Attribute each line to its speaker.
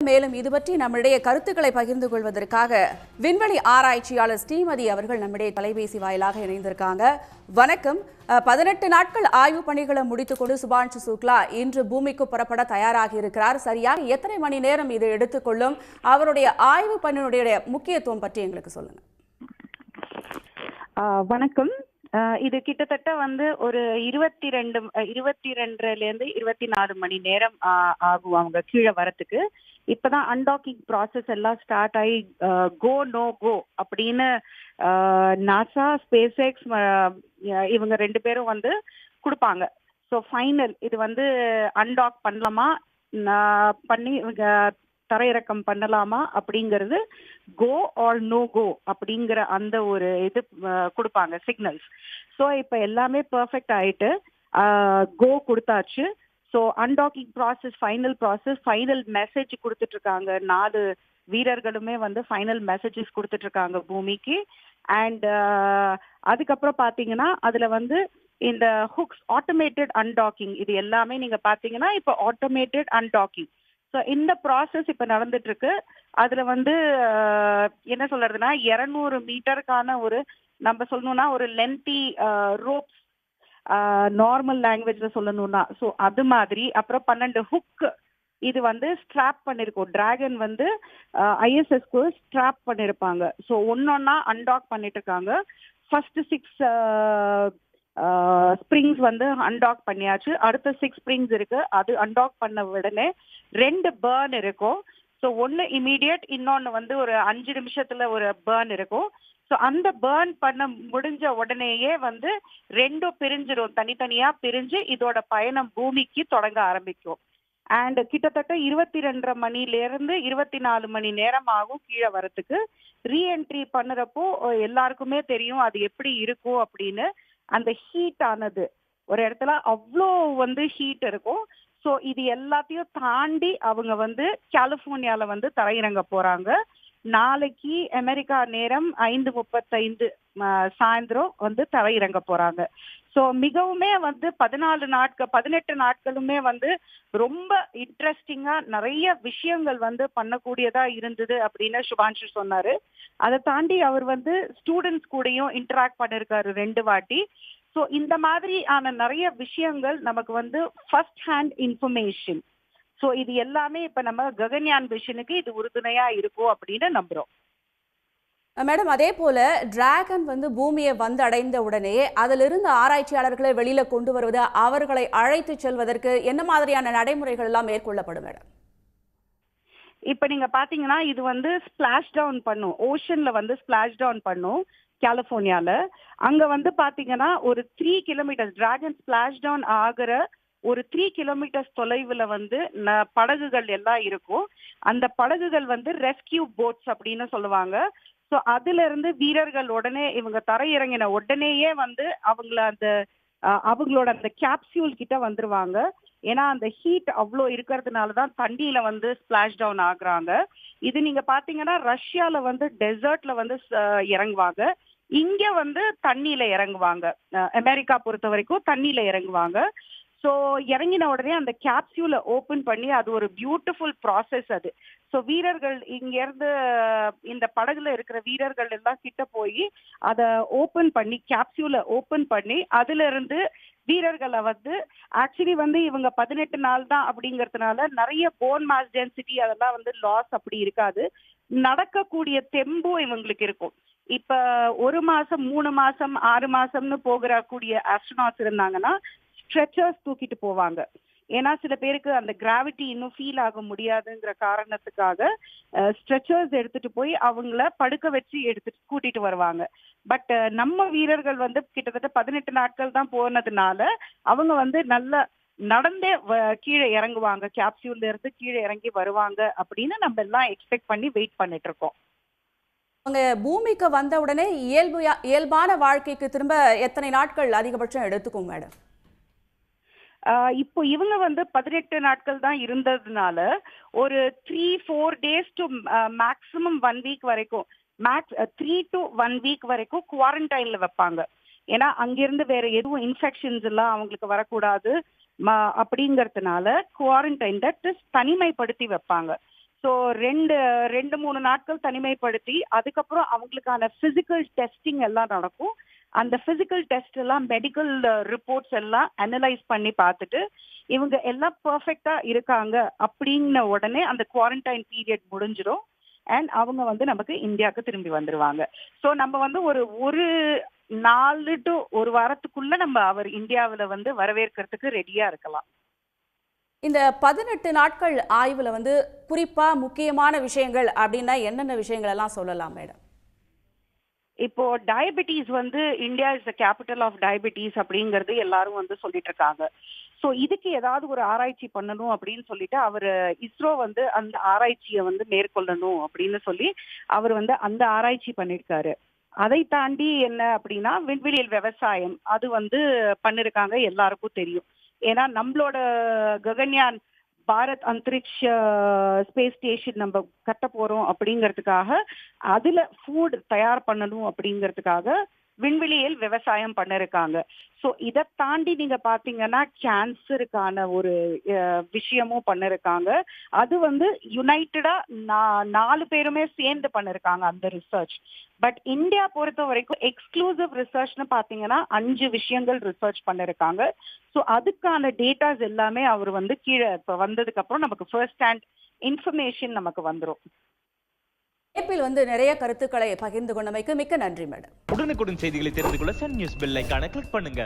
Speaker 1: மேலும் இது பற்றி நம்மிடையே கருத்துக்களை பகிர்ந்து கொள்வதற்காக விண்வெளி ஆராய்ச்சியாளர் ஸ்ரீமதி அவர்கள் நம்மிடையே தொலைபேசி வாயிலாக இணைந்திருக்காங்க. வணக்கம். 18 நாட்கள் ஆய்வு பணிகளை முடித்துக்கொண்டு சுபான்ஷு சுக்லா இன்று பூமிக்கு புறப்பட தயாராகி இருக்கிறார். சரியாக எத்தனை மணி நேரம் இது எடுத்துக்கொள்ளும்? அவருடைய ஆய்வு பணியினுடைய முக்கியத்துவம் பற்றி எங்களுக்கு சொல்லுங்க.
Speaker 2: வணக்கம். இது கிட்டத்தட்ட ஒரு 22லேருந்து 24 மணி நேரம் ஆகும் அவங்க கீழே வரத்துக்கு. இப்பதான் அன்டாக்கிங் ப்ராசஸ் எல்லாம் ஸ்டார்ட் ஆகி கோ நோ கோ அப்படின்னு நாசா, ஸ்பேஸ் எக்ஸ் இவங்க 2 பேரும் கொடுப்பாங்க. ஸோ ஃபைனல் இது அன்டாக் பண்ணலாமா, பண்ணி தரையிறக்கம் பண்ணலாமா அப்படிங்கிறது கோ ஆர் நோ கோ அப்படிங்கிற அந்த ஒரு இது கொடுப்பாங்க, சிக்னல்ஸ். ஸோ இப்போ எல்லாமே பர்ஃபெக்ட் ஆயிட்டு கோ கொடுத்தாச்சு. So undocking process, final message கொடுத்துட்டு இருக்காங்க. 4 வீரர்களுமே ஃபைனல் மெசேஜஸ் கொடுத்துட்டு இருக்காங்க பூமிக்கு. அண்ட் அதுக்கப்புறம் பார்த்தீங்கன்னா அதில் இந்த ஹுக்ஸ், ஆட்டோமேட்டட் அன்டாக்கிங், இது எல்லாமே நீங்க பார்த்தீங்கன்னா இப்போ ஆட்டோமேட்டட் அன்டாக்கிங். ஸோ இந்த ப்ராசஸ் இப்போ நடந்துட்டு இருக்கு. அதுல என்ன சொல்றதுன்னா 200 மீட்டருக்கான நம்ம சொல்லணும்னா ஒரு லென்த்தி ரோப்ஸ், நார்மல் லாங்குவேஜ்ல சொல்லணும்னா ஸோ அது மாதிரி. அப்புறம் 12 ஹுக் இது ஸ்ட்ராப் பண்ணிருக்கோம். டிராகன் ஐஎஸ்எஸ்க்கு ஸ்ட்ராப் பண்ணிருப்பாங்க. ஸோ ஒன்னொன்னா அன்டாக் பண்ணிட்டு இருக்காங்க. ஃபர்ஸ்ட் 6 ஸ்ப்ரிங்ஸ் அன்டாக் பண்ணியாச்சு. அடுத்த 6 ஸ்ப்ரிங்ஸ் இருக்கு. அது அன்டாக் பண்ண உடனே 2 பர்ன் இருக்கும். ஸோ ஒன்னு இமீடியட், இன்னொன்னு ஒரு 5 நிமிஷத்துல ஒரு பர்ன் இருக்கும். ஸோ அந்த பர்ன் பண்ண முடிஞ்ச உடனேயே 2 பிரிஞ்சிடும், தனித்தனியா பிரிஞ்சு இதோட பயணம் பூமிக்கு தொடங்க ஆரம்பிக்கும். அண்ட் கிட்டத்தட்ட 22.5 மணிலேருந்து 24 மணி நேரம் ஆகும் கீழே வரத்துக்கு. ரீஎன்ட்ரி பண்ணுறப்போ எல்லாருக்குமே தெரியும் அது எப்படி இருக்கும் அப்படின்னு. அந்த ஹீட் ஆனது ஒரு இடத்துல அவ்வளோ ஹீட் இருக்கும். ஸோ இது எல்லாத்தையும் தாண்டி அவங்க கலிஃபோர்னியால தரையிறங்க போறாங்க. நாளைக்கு அமெரிக்கா நேரம் 5:35 சாயந்தரம் தரையிறங்க போறாங்க. ஸோ மிகவுமே 18 நாட்களுமே ரொம்ப இன்ட்ரெஸ்டிங்கா நிறைய விஷயங்கள் பண்ணக்கூடியதா இருந்தது அப்படின்னு சுபான்ஷு சொன்னாரு. அதை தாண்டி அவர் ஸ்டூடெண்ட்ஸ் கூடயும் இன்டராக்ட் பண்ணிருக்காரு 2 வாட்டி. ஸோ இந்த மாதிரியான நிறைய விஷயங்கள் நமக்கு ஃபர்ஸ்ட் ஹேண்ட் இன்ஃபர்மேஷன். ஸோ இது எல்லாமே இப்ப நம்ம ககன்யான் மிஷனுக்கு இது உறுதுணையா இருக்கும் அப்படின்னு நம்புறோம்.
Speaker 1: மேடம், அதே போல டிராகன் பூமியை அடைந்த உடனே அதிலிருந்து ஆராய்ச்சியாளர்களை வெளியில கொண்டு வருவது, அவர்களை அழைத்து செல்வதற்கு என்ன மாதிரியான நடைமுறைகள் எல்லாம் மேற்கொள்ளப்படும் மேடம்?
Speaker 2: இப்ப நீங்க பாத்தீங்கன்னா இது ஸ்பிளாஷ் டவுன் பண்ணும், ஓஷன்ல ஸ்பிளாஷ் டவுன் பண்ணும் கலிபோர்னியால. அங்க பாத்தீங்கன்னா ஒரு 3 கிலோமீட்டர் டிராகன் ஸ்பிளாஷ் டவுன் ஆகிற ஒரு 3 கிலோமீட்டர்ஸ் தொலைவுல படகுகள் எல்லாம் இருக்கும். அந்த படகுகள் ரெஸ்கியூ போட்ஸ் அப்படின்னு சொல்லுவாங்க. ஸோ அதுல இருந்து வீரர்கள் உடனே இவங்க தரையிறங்கின உடனேயே அவங்களோட அந்த கேப்சியூல் கிட்ட வந்துருவாங்க. ஏன்னா அந்த ஹீட் அவ்வளோ இருக்கிறதுனாலதான் தண்ணியில ஸ்பிளாஷ் டவுன் ஆகுறாங்க. இது நீங்க பாத்தீங்கன்னா ரஷ்யால டெசர்ட்ல இறங்குவாங்க. இங்க தண்ணியில இறங்குவாங்க. அமெரிக்கா பொறுத்த வரைக்கும் தண்ணியில இறங்குவாங்க. ஸோ இறங்கின உடனே அந்த கேப்சியூல ஓபன் பண்ணி, அது ஒரு பியூட்டிஃபுல் ப்ராசஸ் அது. ஸோ வீரர்கள் இங்க இருந்து இந்த படகுல இருக்கிற வீரர்கள் எல்லாம் கிட்ட போய் அதை ஓபன் பண்ணி, கேப்சியூல ஓபன் பண்ணி அதுல இருந்து வீரர்களை ஆக்சுவலி இவங்க 18 நாள் தான் அப்படிங்கறதுனால நிறைய போன் மாஸ் டென்சிட்டி அதெல்லாம் லாஸ் அப்படி இருக்காது. நடக்கக்கூடிய தெம்பும் இவங்களுக்கு இருக்கும். இப்ப 1 மாசம், 3 மாசம், 6 மாசம்னு கூடிய ஆஸ்ட்ரோநாட்ஸ் இருந்தாங்கன்னா ஸ்ட்ரெச்சர்ஸ் தூக்கிட்டு போவாங்க. ஏன்னா சில பேருக்கு அந்த கிராவிட்டி இன்னும் ஃபீல் ஆக முடியாதுங்கிற காரணத்துக்காக ஸ்ட்ரெச்சர்ஸ் எடுத்துட்டு போய் அவங்கள படுக்க வச்சு கூட்டிட்டு வருவாங்க. பட் நம்ம வீரர்கள் கிட்டத்தட்ட 18 நாட்கள் தான் போனதுனால அவங்க நல்ல நடந்தே கீழே இறங்குவாங்க, கேப்சியூல்ல இருந்து கீழே இறங்கி வருவாங்க அப்படின்னு நம்ம எல்லாம் எக்ஸ்பெக்ட் பண்ணி வெயிட் பண்ணிட்டு இருக்கோம்.
Speaker 1: அவங்க பூமிக்கு வந்த உடனே இயல்பான வாழ்க்கைக்கு திரும்ப எத்தனை நாட்கள் அதிகபட்சம் எடுத்துக்கும் மேடம்?
Speaker 2: இப்போ இவங்க 18 நாட்கள் தான் இருந்ததுனால ஒரு 3-4 டேஸ் டு மேக்ஸிமம் 1 வீக் வரைக்கும், 3 to 1 வீக் வரைக்கும் குவாரண்டைன்ல வைப்பாங்க. ஏன்னா அங்கிருந்து வேற எதுவும் இன்ஃபெக்ஷன்ஸ் எல்லாம் அவங்களுக்கு வரக்கூடாது அப்படிங்கறதுனால குவாரண்டைன், தனிமைப்படுத்தி வைப்பாங்க. ஸோ ரெண்டு மூணு நாட்கள் தனிமைப்படுத்தி அதுக்கப்புறம் அவங்களுக்கான பிசிக்கல் டெஸ்டிங் எல்லாம் நடக்கும். அந்த பிசிக்கல் டெஸ்ட் எல்லாம் மெடிக்கல் ரிப்போர்ட்ஸ் எல்லாம் அனலைஸ் பண்ணி பார்த்துட்டு இவங்க எல்லாம் பெர்ஃபெக்டா இருக்காங்க அப்படின்ன உடனே அந்த குவாரண்டைன் பீரியட் முடிஞ்சிடும். அண்ட் அவங்க வந்து நமக்கு இந்தியாவுக்கு திரும்பி வந்துருவாங்க. ஸோ நம்ம வந்து ஒரு 4 to 1 வாரத்துக்குள்ள நம்ம அவர் இந்தியாவில் வந்து வரவேற்கிறதுக்கு ரெடியா இருக்கலாம்.
Speaker 1: இந்த 18 நாட்கள் ஆய்வுல வந்து குறிப்பா முக்கியமான விஷயங்கள் அப்படின்னா என்னென்ன விஷயங்கள் எல்லாம் சொல்லலாம் மேடம்?
Speaker 2: இப்போ டயபெட்டிஸ் வந்து India is the capital of diabetes அப்படிங்கிறது எல்லாரும் வந்து சொல்லிட்டு இருக்காங்க. ஸோ இதுக்கு ஏதாவது ஒரு ஆராய்ச்சி பண்ணணும் அப்படின்னு சொல்லிட்டு அவர் இஸ்ரோ வந்து அந்த ஆராய்ச்சியை வந்து மேற்கொள்ளணும் அப்படின்னு சொல்லி அவர் வந்து அந்த ஆராய்ச்சி பண்ணிருக்காரு. அதை தாண்டி என்ன அப்படின்னா விண்வெளியில் விவசாயம் அது வந்து பண்ணிருக்காங்க, எல்லாருக்கும் தெரியும். ஏன்னா நம்மளோட ககன்யான் பாரத் அந்தரிக்ஷ ஸ்பேஸ் ஸ்டேஷன் நம்ம கட்ட போறோம் அப்படிங்கிறதுக்காக அதுல ஃபுட் தயார் பண்ணணும் அப்படிங்கிறதுக்காக விண்வெளியில் விவசாயம் பண்ணிருக்காங்க. ஸோ இதை தாண்டி நீங்க பாத்தீங்கன்னா கேன்சருக்கான ஒரு விஷயமும் பண்ணிருக்காங்க. அது வந்து யுனைட்டடா 4 பேருமே சேர்ந்து பண்ணிருக்காங்க அந்த ரிசர்ச். பட் இந்தியா பொறுத்த வரைக்கும் எக்ஸ்க்ளூசிவ் ரிசர்ச்னு பாத்தீங்கன்னா 5 விஷயங்கள் ரிசர்ச் பண்ணிருக்காங்க. ஸோ அதுக்கான டேட்டாஸ் எல்லாமே அவர் வந்து கீழே இப்ப வந்ததுக்கு அப்புறம் நமக்கு ஃபர்ஸ்ட் ஹேண்ட் இன்ஃபர்மேஷன் நமக்கு வந்துடும்.
Speaker 1: இணைப்பில் வந்து நிறைய கருத்துக்களை பகிர்ந்து கொண்டமைக்கு மிக்க நன்றி மேடம்.
Speaker 3: உடனுக்குடன் செய்திகளை தெரிந்து கொள்ள சன் நியூஸ் பெல் ஐகானை கிளிக் பண்ணுங்க.